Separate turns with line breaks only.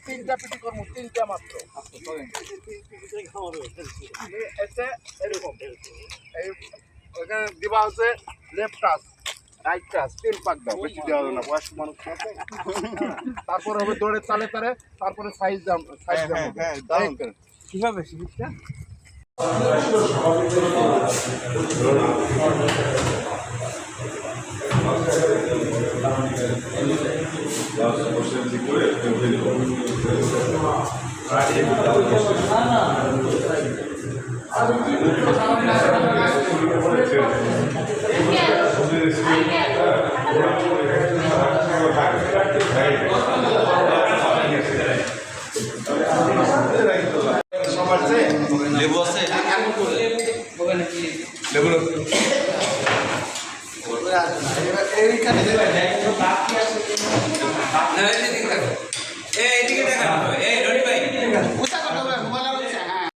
তিনটা পিটি করবো, তিনটা মাত্র। এরকম এই ওখানে দিবা হচ্ছে লেফট টাচ, রাইট টাচ, 3 পাক দাও, বেশি দেওয়া হবে না, বয়স্ক মানুষ আছে। তারপর হবে দৌড়ে তালে তালে, তারপরে সাইজ দাম, সাইজ দাম কিভাবে সিরিজটা
লেবু আছে লেবু এইখানে